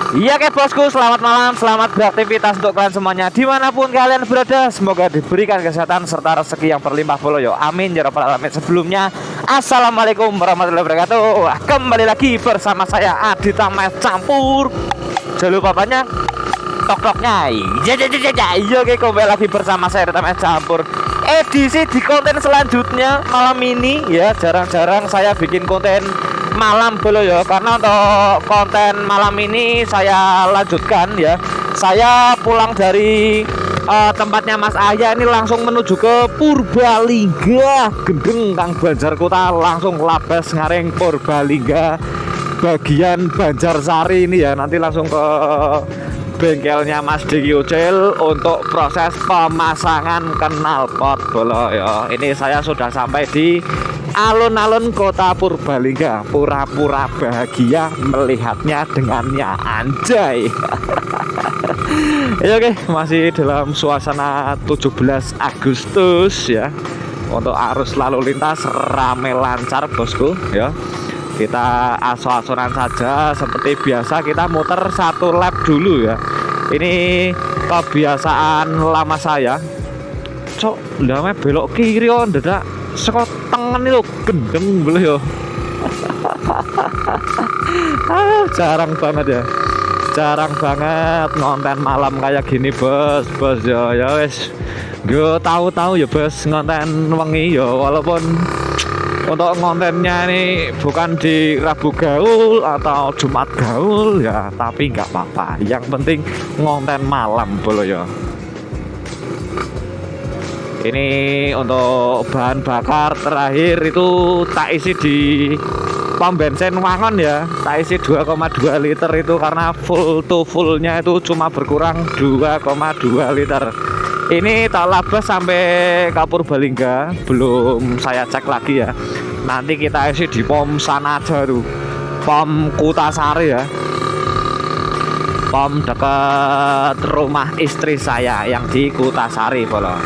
Iya ke bosku, selamat malam, selamat beraktivitas untuk kalian semuanya dimanapun kalian berada. Semoga diberikan kesehatan serta rezeki yang berlimpah puluh yo. Amin ya rabbal alamin. Sebelumnya, assalamualaikum warahmatullahi wabarakatuh. Kembali lagi bersama saya Adita Mas Campur. Jangan lupa banyak tok-toknya. Iya oke, kembali lagi bersama saya Adita Mas Campur. Edisi di konten selanjutnya malam ini ya, jarang-jarang saya bikin konten malam dulu ya, karena untuk konten malam ini saya lanjutkan ya. Saya pulang dari tempatnya Mas Ahya ini langsung menuju ke Purbalingga, Gendeng Kang Banjarkota, langsung labas ngaring Purbalingga bagian Banjarsari ini ya. Nanti langsung ke bengkelnya Mas Diki Ucil untuk proses pemasangan knalpot bolo ya. Ini saya sudah sampai di alun-alun kota Purbalingga. Pura-pura bahagia melihatnya dengannya, anjay. Ya oke, masih dalam suasana 17 Agustus ya. Untuk arus lalu lintas rame lancar bosku ya. Kita aso-asonan saja seperti biasa, kita muter satu lap dulu ya. Ini kebiasaan lama saya. Cok, ndame belok kiri on dadak saka tengen lho gendeng beli yo. Jarang banget ya. Jarang banget ngonten malam kayak gini, Bos. Bos ya wis. Gue tahu-tahu ya, Bos, ngonten wengi ya, walaupun untuk kontennya ini bukan di Rabu Gaul atau Jumat Gaul ya, tapi nggak apa-apa. Yang penting ngonten malam bolo ya. Ini untuk bahan bakar terakhir itu tak isi di pom bensin Wangon ya. Tak isi 2,2 liter itu karena full to fullnya itu cuma berkurang 2,2 liter. Ini tak labas sampai ke Purbalingga, belum saya cek lagi ya. Nanti kita isi di pom sana aja tuh, pom Kutasari ya, pom dekat rumah istri saya yang di Kutasari bolo.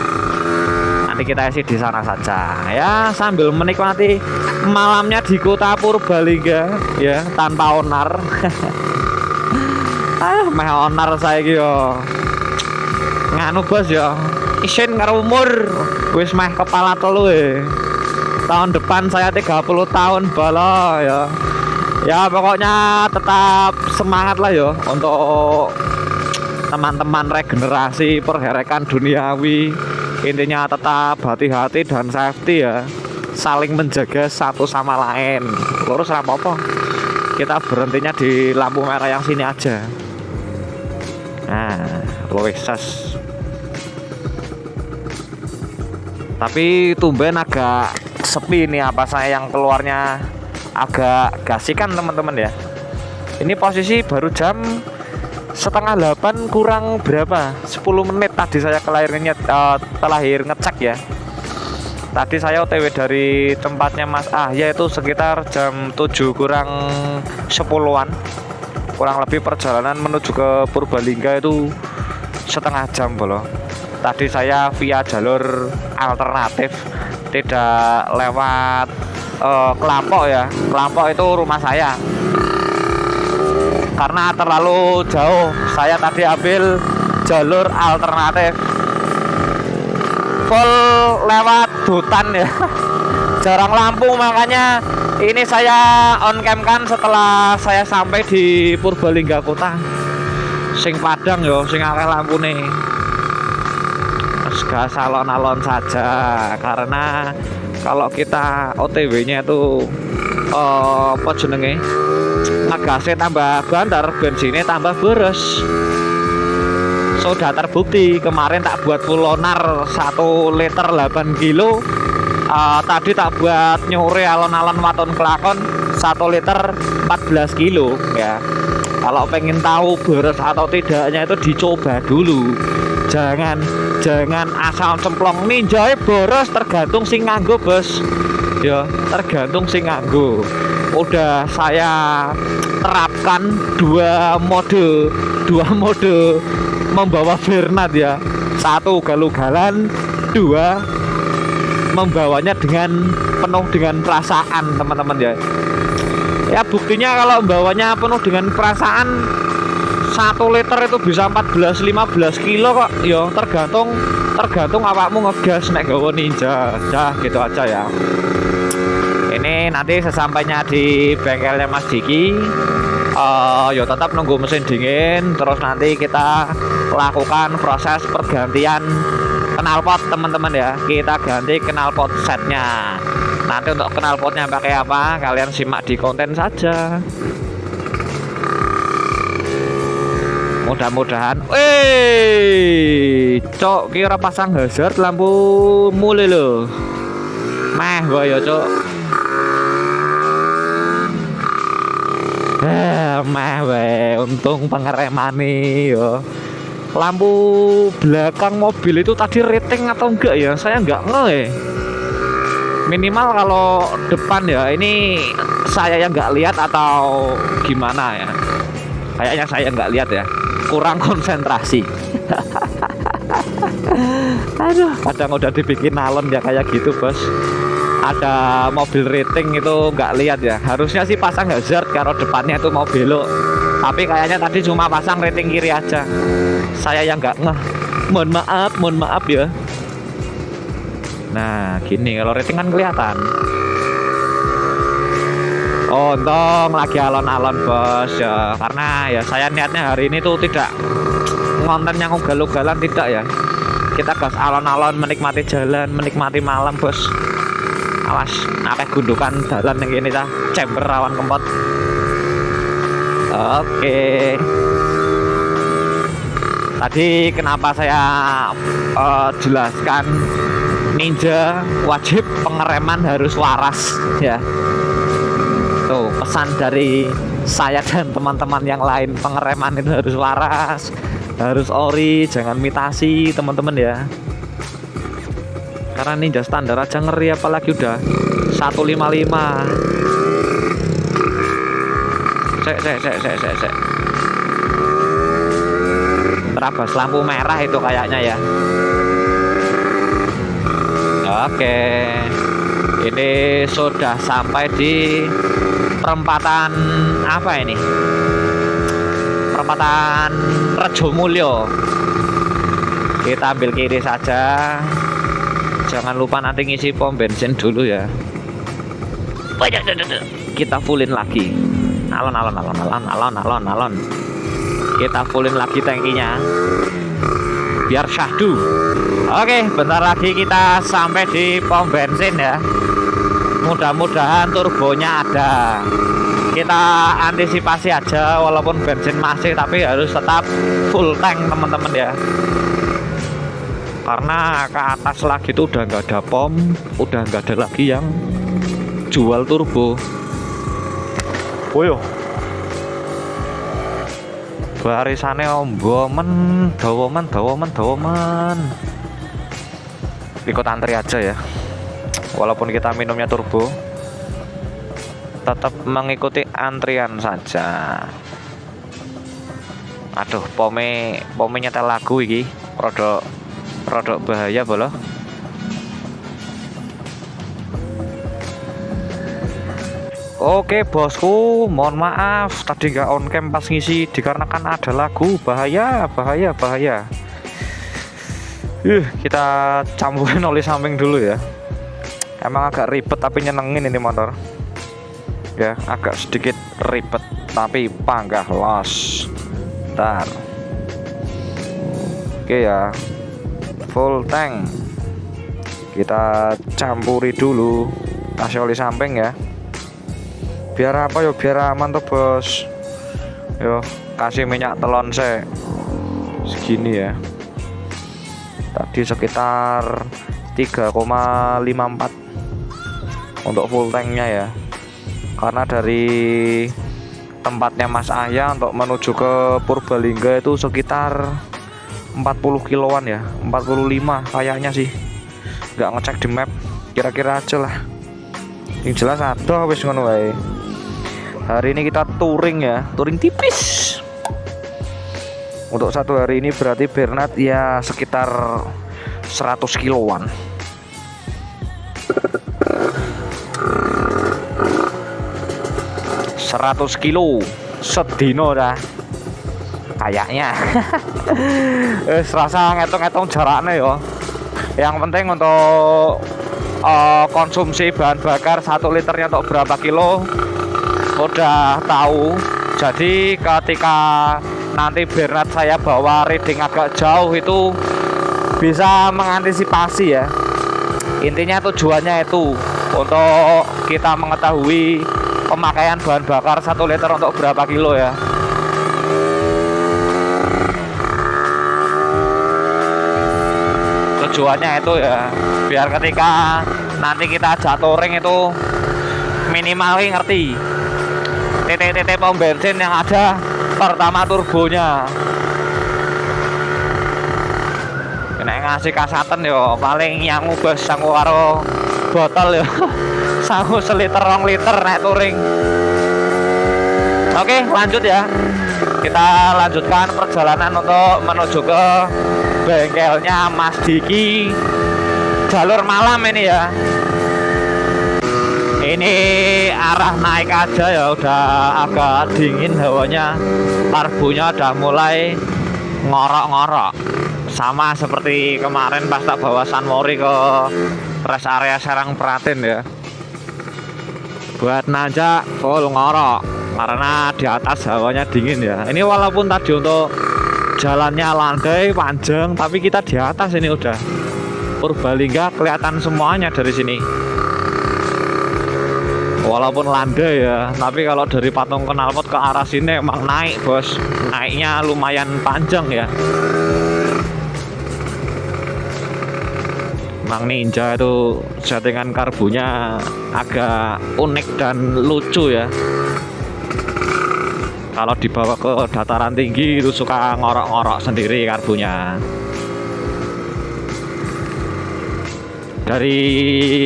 Nanti kita isi di sana saja ya, sambil menikmati malamnya di kota Purbalingga ya, tanpa onar. Meh onar saya gitu nganu, Bos ya, isin karo umur wis meh kepala telu tahun depan saya 30 tahun bala ya. Ya pokoknya tetap semangat lah ya untuk teman-teman regenerasi perherekan duniawi. Intinya tetap hati-hati dan safety ya, saling menjaga satu sama lain. Lurus apa-apa, kita berhentinya di lampu merah yang sini aja. Nah, loesas. Tapi tumben agak sepi nih, apa saya yang keluarnya agak gasikan teman-teman ya. Ini posisi baru jam setengah 8 kurang berapa, 10 menit tadi saya terakhir ngecek ya. Tadi saya OTW dari tempatnya Mas Ahya itu sekitar jam 7 kurang 10-an. Kurang lebih perjalanan menuju ke Purbalingga itu setengah jam bolo. Tadi saya via jalur alternatif, tidak lewat Kelampok ya. Kelampok itu rumah saya. Karena terlalu jauh, saya tadi ambil jalur alternatif full lewat hutan ya. Jarang lampu, makanya ini saya on cam kan setelah saya sampai di Purbalingga kota. Sing padang yo, sing akeh lampune. Gas alon-alon saja, karena kalau kita OTW-nya itu apa jenenge, ngegasnya tambah banter, bensinnya tambah boros. Sudah terbukti kemarin tak buat full onar 1 liter 8 kilo. Tadi tak buat nyore alon-alon Waton Kelakon 1 liter 14 kilo ya. Kalau pengen tahu boros atau tidaknya itu dicoba dulu. Jangan asal cemplong ninjai boros, tergantung sing nganggo, Bos. Ya, tergantung sing nganggo. Udah saya terapkan dua mode membawa Bernard ya. 1 ugal-ugalan, 2 membawanya dengan penuh dengan perasaan, teman-teman ya. Ya buktinya kalau membawanya penuh dengan perasaan 1 liter itu bisa 14-15 kilo kok. Yo tergantung awakmu ngegas nek gawa Ninja. Dah gitu aja ya. Ini nanti sesampainya di bengkelnya Mas Diki, yo tetap nunggu mesin dingin, terus nanti kita lakukan proses pergantian knalpot teman-teman ya. Kita ganti knalpot setnya. Nanti untuk knalpotnya pakai apa, kalian simak di konten saja. Mudah-mudahan. Cok, kira pasang hazard lampu mulai loh. Meh gua ya, Cok. Meh we, untung pengereman nih yo. Lampu belakang mobil itu tadi rating atau enggak ya? Saya enggak ngeh. Minimal kalau depan ya, ini saya yang enggak lihat atau gimana ya? Kayaknya saya enggak lihat ya. Kurang konsentrasi. Aduh, kadang udah dibikin alon ya kayak gitu, Bos. Ada mobil rating itu nggak lihat ya. Harusnya sih pasang hazard kalau depannya itu mau belok. Tapi kayaknya tadi cuma pasang rating kiri aja. Saya yang nggak ngeh. Mohon maaf ya. Nah, gini kalau rating kan kelihatan. Oh, untung lagi alon-alon, Bos ya. Karena ya saya niatnya hari ini tuh tidak konten yang ugal-ugalan, tidak ya. Kita gas alon-alon, menikmati jalan, menikmati malam, Bos. Awas, akeh gundukan dalan yang ini ta, chamber rawan kempot. Oke. Tadi kenapa saya jelaskan Ninja wajib pengereman harus waras ya. Tuh pesan dari saya dan teman-teman yang lain, pengereman itu harus waras, harus ori, jangan imitasi teman-teman ya. Karena Ninja standar aja ngeri, apalagi udah 155. Sek. Terabas lampu merah itu kayaknya ya. Oke. Ini sudah sampai di perempatan apa ini? Perempatan Rejomulyo. Kita ambil kiri saja. Jangan lupa nanti ngisi pom bensin dulu ya. Kita fullin lagi. Alon. Kita fullin lagi tangkinya. Biar syahdu. Oke, bentar lagi kita sampai di pom bensin ya. Mudah-mudahan turbonya ada. Kita antisipasi aja walaupun bensin masih, tapi harus tetap full tank teman-teman ya. Karena ke atas lagi itu udah nggak ada pom, udah nggak ada lagi yang jual turbo. Woyo, barisannya ombomen, dawomen. Ikut antri aja ya. Walaupun kita minumnya turbo, tetap mengikuti antrian saja. Aduh, pomenya nyetel lagu iki, rodok bahaya bolo. Oke bosku, mohon maaf tadi nggak on cam pas ngisi dikarenakan ada lagu bahaya. Kita campurin oli samping dulu ya. Emang agak ribet tapi nyenengin ini motor. Ya, agak sedikit ribet tapi panggah los. Bentar. Oke ya. Full tank. Kita campuri dulu, kasih oli samping ya. Biar apa yo, biar aman tuh bos. Yo, kasih minyak telon segini ya. Tadi sekitar 3,54 untuk full tanknya ya. Karena dari tempatnya Mas Ayah untuk menuju ke Purbalingga itu sekitar 40 kiloan ya, 45 kayaknya sih. Nggak ngecek di map, kira-kira aja lah. Yang jelas ada wis ngono wae. Hari ini kita touring ya, touring tipis. Untuk satu hari ini berarti Bernard ya sekitar 100 kiloan. Kilo sedino dah. kayaknya. Serasa ngitung-ngitung jaraknya yo. Yang penting untuk konsumsi bahan bakar 1 liternya untuk berapa kilo udah tahu. Jadi ketika nanti Bernard saya bawa reading agak jauh itu bisa mengantisipasi ya. Intinya tujuannya itu untuk kita mengetahui pemakaian bahan bakar 1 liter untuk berapa kilo ya. Tujuannya itu ya biar ketika nanti kita touring itu minimal ngerti titik-titik pom bensin yang ada pertama turbonya. Nek ngasih kasatan yo paling yang ubah sangku karo botol yo sangku 1 liter 2 liter nek touring. Oke, lanjut ya. Kita lanjutkan perjalanan untuk menuju ke bengkelnya Mas Diki. Jalur malam ini ya. Ini arah naik aja ya, udah agak dingin hawanya. Karbunya udah mulai ngorok-ngorok. Sama seperti kemarin pas tak bawa Sunmori ke rest area Serang Pratin ya. Buat nanjak full ngorok karena di atas hawanya dingin ya. Ini walaupun tadi untuk jalannya landai panjang, tapi kita di atas ini udah Purbalingga kelihatan semuanya dari sini. Walaupun landai ya, tapi kalau dari Patung Knalpot ke arah sini emang naik bos, naiknya lumayan panjang ya. Emang Ninja itu settingan karbunya agak unik dan lucu ya. Kalau dibawa ke dataran tinggi itu suka ngorok-ngorok sendiri karbunya. Dari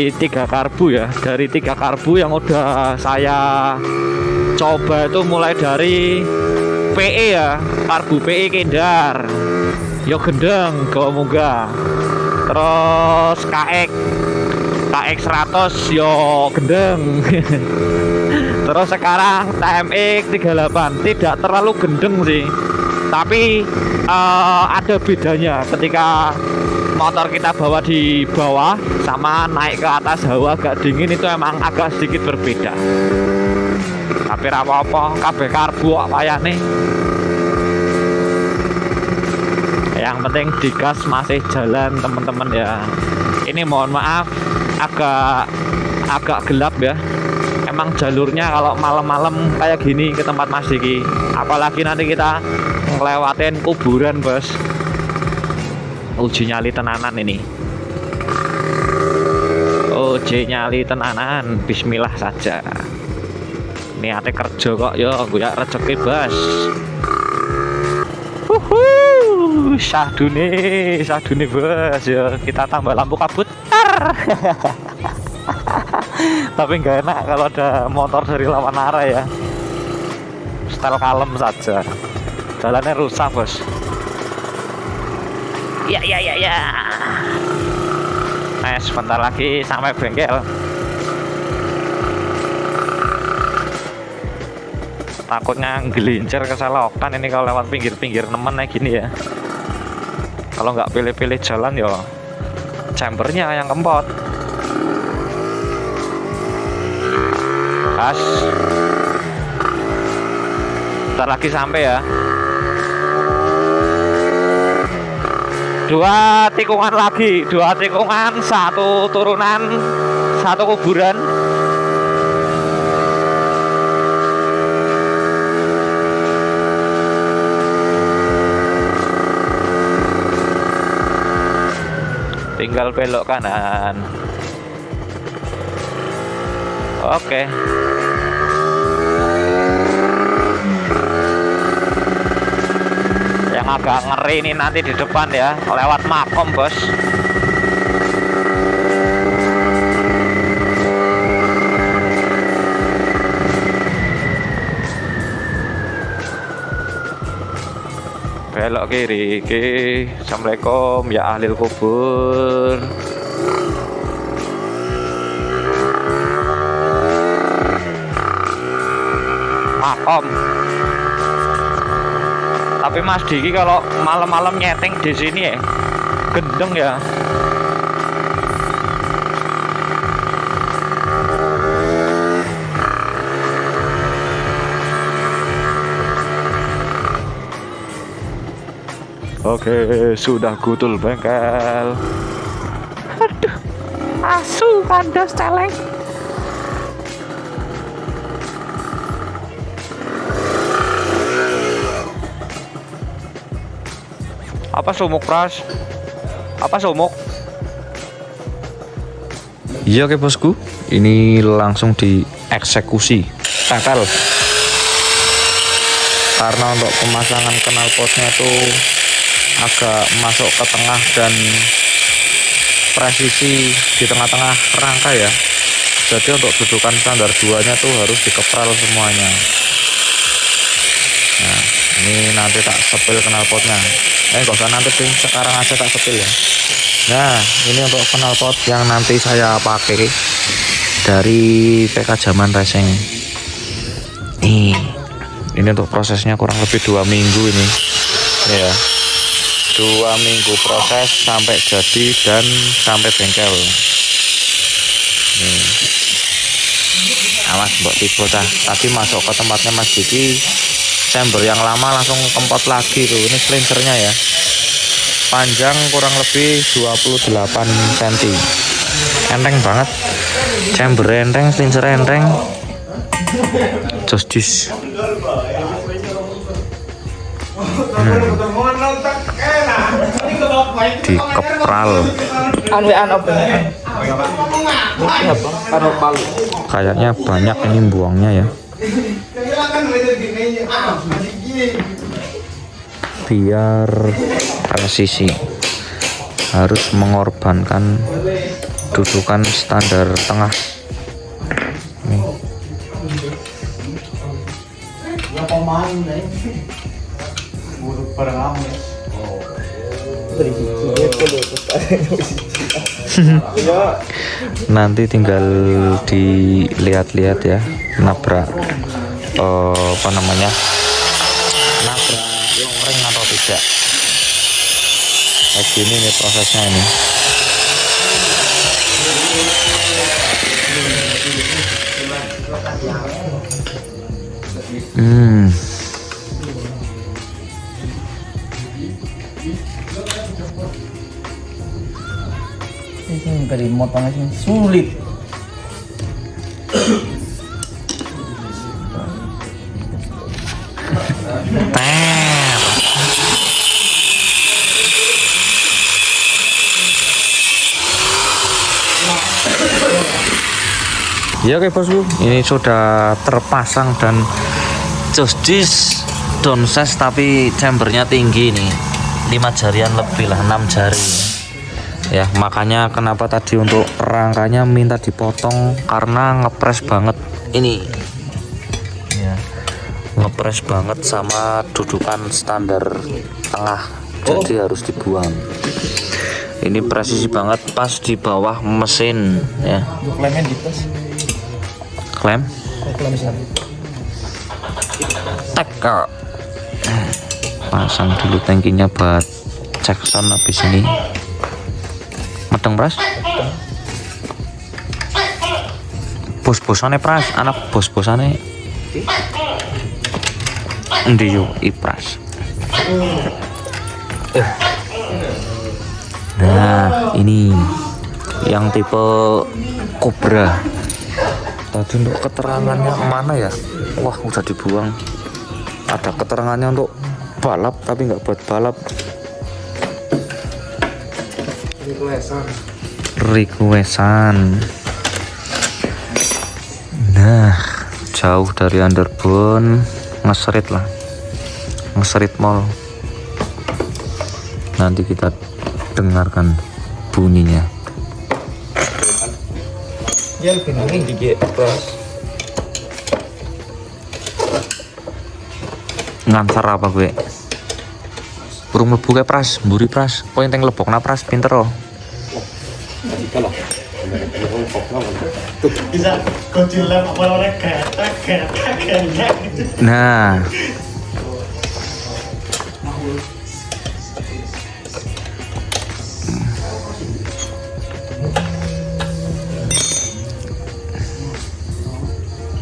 3 karbu ya, dari 3 karbu yang udah saya coba itu mulai dari PE ya, karbu PE Kendar, yo gendeng go munggah. Terus KX 100 yo gendeng. Terus sekarang TMX 38 tidak terlalu gendeng sih, tapi ada bedanya ketika motor kita bawa di bawah sama naik ke atas hawa agak dingin itu emang agak sedikit berbeda. Tapi apa-apa kabeh karbu kayaknya. Yang penting digas masih jalan teman-teman ya. Ini mohon maaf agak gelap ya. Emang jalurnya kalau malam-malam kayak gini ke tempat Mas Diki, apalagi nanti kita ngelewatin kuburan bos. Uji nyali tenanan ini. Uji nyali tenanan, bismillah saja. Niatnya kerja kok yo, gue ya rezeki bos. Sahdune bos ya, kita tambah lampu kabut. Tapi nggak enak kalau ada motor dari lawan arah ya. Setel kalem saja. Jalannya rusak bos. Ya. Nah, sebentar lagi sampai bengkel. Takutnya ngelincir keselokan ini kalau lewat pinggir-pinggir nemen kayak gini ya. Kalau nggak pilih-pilih jalan ya chambernya yang kempot. Pas. Sebentar lagi sampai ya. 2 tikungan lagi, 2 tikungan, 1 turunan, 1 kuburan. Tinggal belok kanan. Oke. Yang agak ngeri ini nanti di depan ya, lewat Makom bos. Belok kiri. Assalamualaikum ya ahli kubur. Makom. Tapi Tapi Mas Diki kalau malam-malam nyeting di sini ya gendeng ya. Oke, sudah gutul bengkel. Aduh, asu kandas celeng. Apa sumuk pras? Apa sumuk? Iya oke bosku, ini langsung dieksekusi tempel. Karena untuk pemasangan knalpotnya tuh agak masuk ke tengah dan presisi di tengah-tengah rangka ya. Jadi untuk dudukan standar 2 nya tuh harus dikepral semuanya. Nah, ini nanti tak sepil knalpotnya. Gak usah nanti sih, sekarang aja tak sepil ya. Nah, ini untuk knalpot yang nanti saya pakai dari PK Zaman Racing. Ini untuk prosesnya kurang lebih 2 minggu ini ya. 2 minggu proses sampai jadi dan sampai bengkel. Awas mbok tiba tadi masuk ke tempatnya Mas Diki, chamber yang lama langsung kempot lagi tuh. Ini slincernya ya, panjang kurang lebih 28 cm, enteng banget, chamber enteng, slincer enteng, justis. Dikepral kayaknya banyak ini buangnya ya, biar presisi. Harus mengorbankan dudukan standar tengah nih. Nanti tinggal dilihat-lihat ya, nabrak apa namanya, nabrak ring atau tidak. Kayak gini nih prosesnya ini. Ini dari motongnya sih sulit. Ya oke bosku, ini sudah terpasang dan justis downsize, tapi chambernya tinggi nih, 5 jarian lebih lah, 6 jari ya. Makanya kenapa tadi untuk rangkanya minta dipotong, karena ngepres banget ini ya, ngepres banget sama dudukan standar tengah, jadi harus dibuang. Ini presisi banget pas di bawah mesin ya. Klemnya di tas. Klem teker, pasang dulu tangkinya buat cek sound. Habis ini medeng pras, bos-bosane pras, anak bos-bosane endi yo ipras. Nah ini yang tipe Cobra. Tadi untuk keterangannya mana ya? Wah udah dibuang. Ada keterangannya untuk balap tapi nggak buat balap. Requestan. Nah jauh dari underbone, ngeserit lah, ngeserit mall. Nanti kita dengarkan bunyinya. Ya lebih ngeri dikit pras. Ngantar apa gue? Burung mlebu kae pras, mburi pras. Poin teng lebokna pras, pinter oh. Bisa kecil lah orang kayak Nah.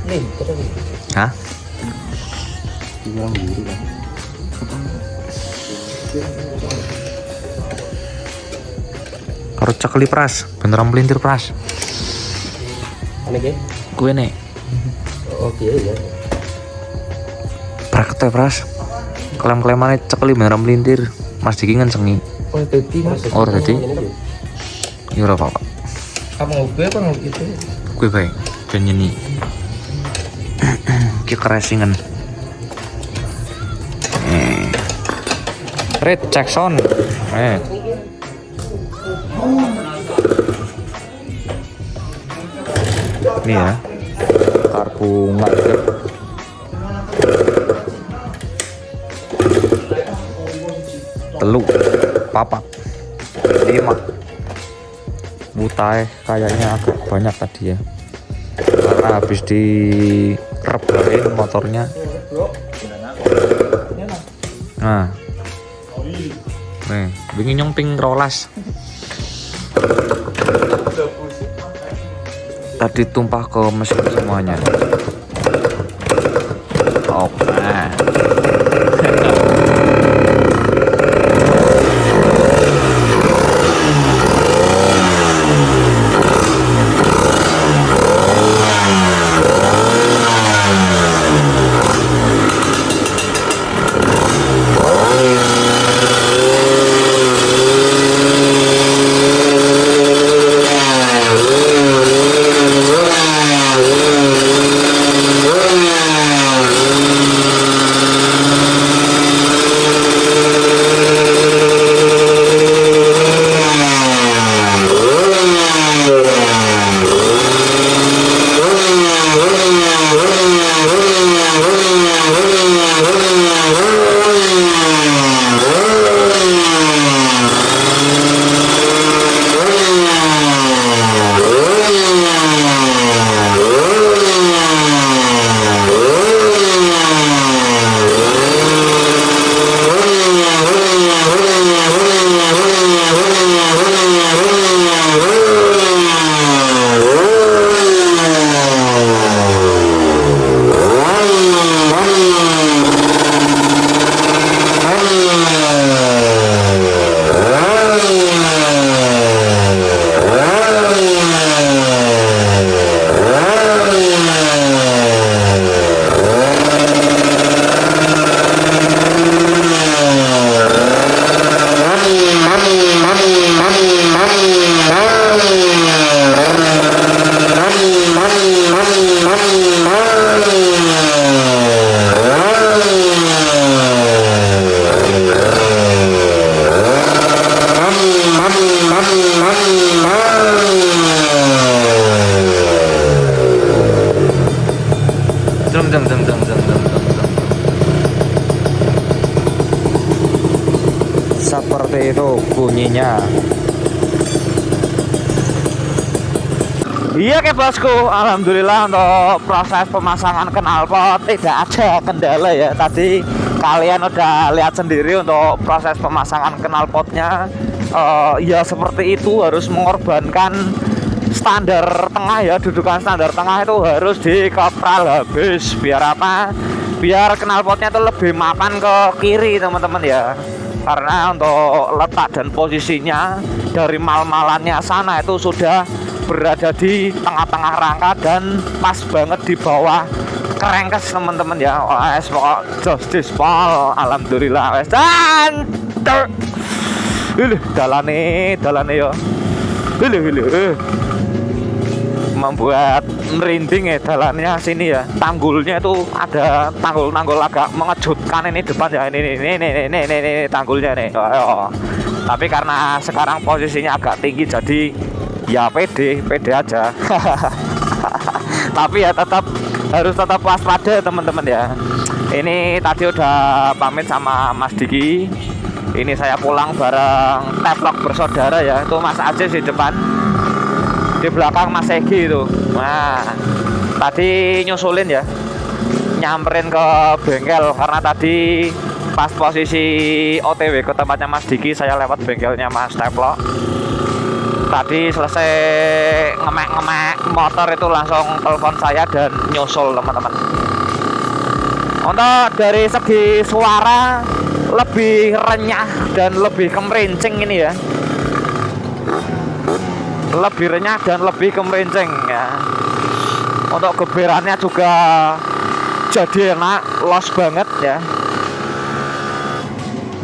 Nih, terus. Hah? Dibilang buru kan. Karo cekeli pras, beneran melintir pras. Ana ge? Gue nih, Oke ya. praktek pras. Klaim-klaimannya cekeli beneran melintir. Mas Diki ngencengi. Oh, tadi Mas. Oh, tadi? Ya ora apa-apa. Apa ngopi apa ngopi itu? Gue baik, ben nyanyi. Ki keresingan. Red Jackson. Ini ya. Karbu ngadep. Telu, papat, 5. Butai kayaknya agak banyak tadi ya. Karena habis direbahin motornya. Nah, nih, ingin nyomping rolas. Tadi tumpah ke mesin semuanya. Oke. Seperti itu bunyinya. Iya ke bosku, alhamdulillah untuk proses pemasangan knalpot tidak ada kendala ya. Tadi kalian udah lihat sendiri untuk proses pemasangan knalpotnya. Ya seperti itu, harus mengorbankan standar tengah ya, dudukan standar tengah itu harus dikopral habis. Biar apa? Biar knalpotnya itu lebih mapan ke kiri teman-teman ya. Karena untuk letak dan posisinya dari mal-malannya sana itu sudah berada di tengah-tengah rangka dan pas banget di bawah kerengkes teman-teman ya. Wes pokok justice pol, alhamdulillah wes. Dan dalane yo. Membuat merinding ya dalannya sini ya. Tanggulnya itu ada tanggul agak mengejutkan ini depan ya. Ini tanggulnya nih. Tapi karena sekarang posisinya agak tinggi jadi ya pede aja. Tapi ya harus tetap waspada teman-teman ya. Ini tadi udah pamit sama Mas Diki. Ini saya pulang bareng Teplok bersaudara ya. Itu Mas Aziz di depan, di belakang Mas Egi itu. Nah, tadi nyusulin ya, nyamperin ke bengkel karena tadi Pas posisi OTW ke tempatnya Mas Diki, saya lewat bengkelnya Mas Teplo. Tadi selesai ngemek-ngemek motor itu langsung telepon saya dan nyusul teman-teman. Untuk dari segi suara lebih renyah dan lebih kemerincing ini ya. Lebih renyah dan lebih kemerincing ya. Untuk geberannya juga jadi enak, los banget ya.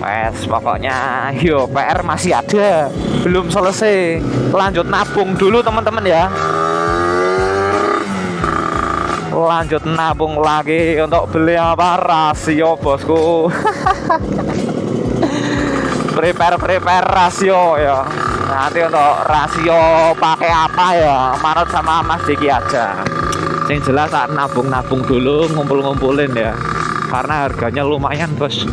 Wes, pokoknya yo PR masih ada, belum selesai. Lanjut nabung dulu teman-teman ya. Lanjut nabung lagi untuk beli apa? Rasio bosku. prepare rasio ya. Nanti untuk rasio pakai apa ya? Manut sama Mas Diki aja. Yang jelas saat nabung dulu, ngumpulin ya. Karena harganya lumayan bos.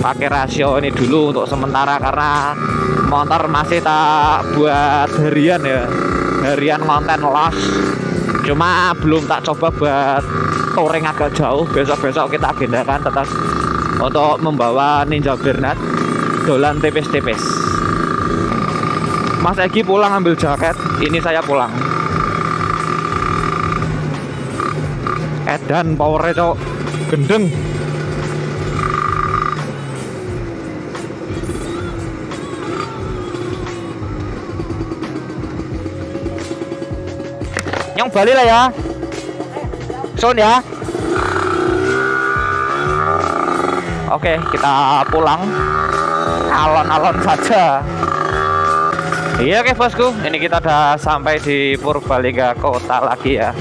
Pakai rasio ini dulu untuk sementara karena motor masih tak buat harian ya, harian konten los. Cuma belum tak coba buat touring agak jauh. Besok kita agendakan tetap untuk membawa Ninja Bernat dolan tipis-tipis. Mas Egi pulang ambil jaket, ini saya pulang. Edan powernya cok gendeng. Nyong balik lah ya. Son ya. Oke, kita pulang. Alon-alon saja. Iya oke bosku. Ini kita udah sampai di Purbalingga kota lagi ya.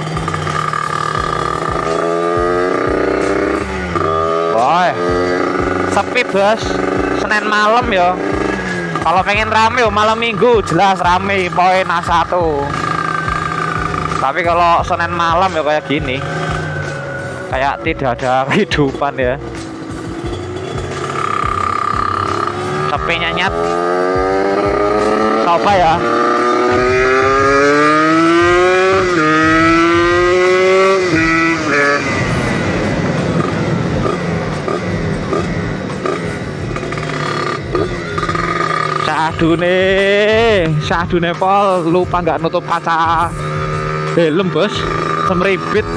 Boy, sepi bos. Senin malam ya. Kalau pengen rame yo malam minggu jelas rame. Poin A1. Tapi kalau Senin malam ya kayak gini, kayak tidak ada kehidupan ya. Sepinya nyat. Coba ya. Syahdu Pol lupa nggak nutup kaca helm bos, semribit.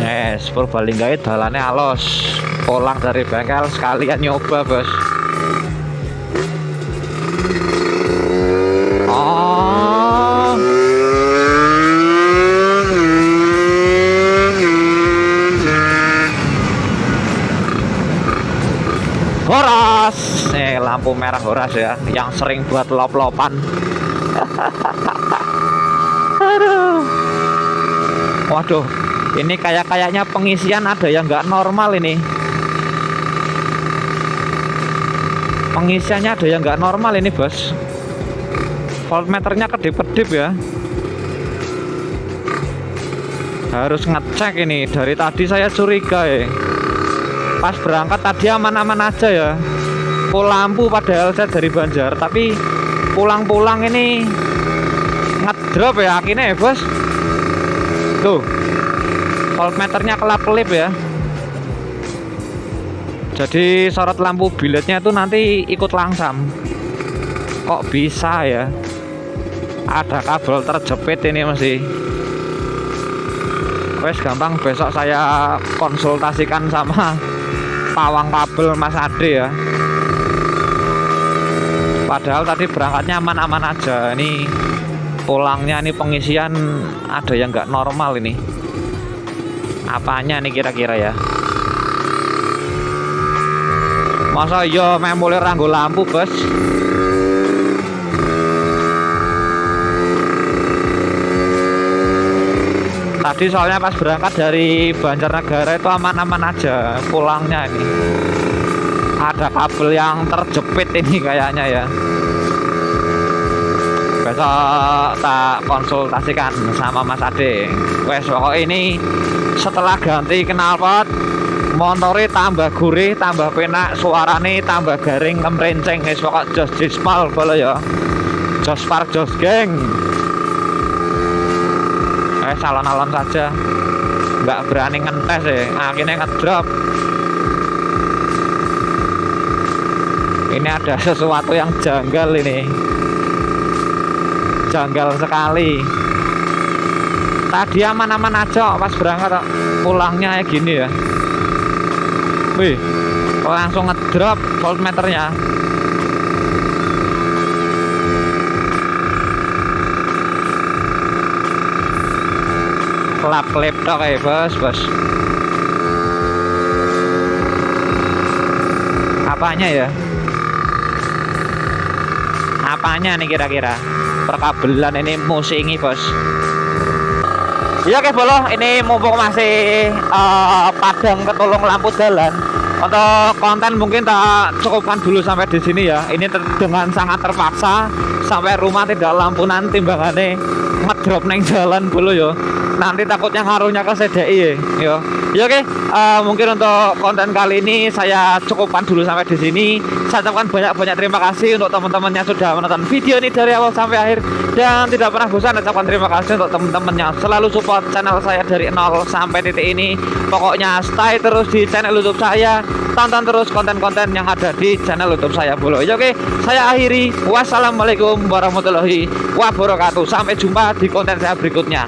Yes, Purbalingga itu jalannya halus. Pulang dari bengkel sekalian nyoba bos. Oh, Horas, lampu merah Horas ya, yang sering buat lop-lopan. Aduh. Waduh, ini kayaknya pengisian ada yang nggak normal ini. Pengisiannya ada yang nggak normal ini bos. Voltmeternya kedip-kedip ya. Harus ngecek ini. Dari tadi saya curiga ya. Pas berangkat tadi aman-aman aja ya. Full lampu padahal saya dari Banjar, tapi pulang-pulang ini ngedrop ya akhirnya ya bos. Tuh, voltmeternya kelap-kelip ya. Jadi sorot lampu biletnya itu nanti ikut langsam. Kok bisa ya? Ada kabel terjepit ini masih. Wes gampang, besok saya konsultasikan sama pawang kabel Mas Ade ya. Padahal tadi berangkatnya aman-aman aja. Ini pulangnya nih pengisian ada yang nggak normal ini. Apanya nih kira-kira ya? Masa iya memulai ranggo lampu bos? Tadi soalnya pas berangkat dari Banjarnegara itu aman-aman aja. Pulangnya ini ada kabel yang terjepit ini kayaknya ya. Besok tak konsultasikan sama Mas Ade. Wes pokok ini setelah ganti knalpot, motornya tambah gurih, tambah penak, suaranya tambah garing, kemrenceng. Wes pokok jos jispal boleh ya. Jospar jos geng. Alon-alon saja. nggak berani ngetes ya, akhirnya ngedrop. Ini ada sesuatu yang janggal ini, janggal sekali. Tadi aman-aman aja pas berangkat, pulangnya kayak gini ya. Wih, langsung ngedrop voltmeternya. Kelap laptop ya bos. Apanya ya? Apanya nih kira-kira? Perkabelan ini musingi bos. Ya oke bolo, ini mumpung masih padang ketulung lampu jalan. Untuk konten mungkin tak cukupkan dulu sampai di sini ya. Ini dengan sangat terpaksa sampai rumah tidak lampunan timbangannya ngedrop neng jalan bolo yo. Nanti takutnya ngaruhnya ke CDI yo. Ya oke, mungkin untuk konten kali ini saya cukupkan dulu sampai di sini. Saya ucapkan banyak-banyak terima kasih untuk teman-teman yang sudah menonton video ini dari awal sampai akhir, dan tidak pernah bosan ucapkan terima kasih untuk teman-teman yang selalu support channel saya dari nol sampai titik ini. Pokoknya stay terus di channel YouTube saya, tonton terus konten-konten yang ada di channel YouTube saya bolo. Ya oke, saya akhiri. Wassalamualaikum warahmatullahi wabarakatuh. Sampai jumpa di konten saya berikutnya.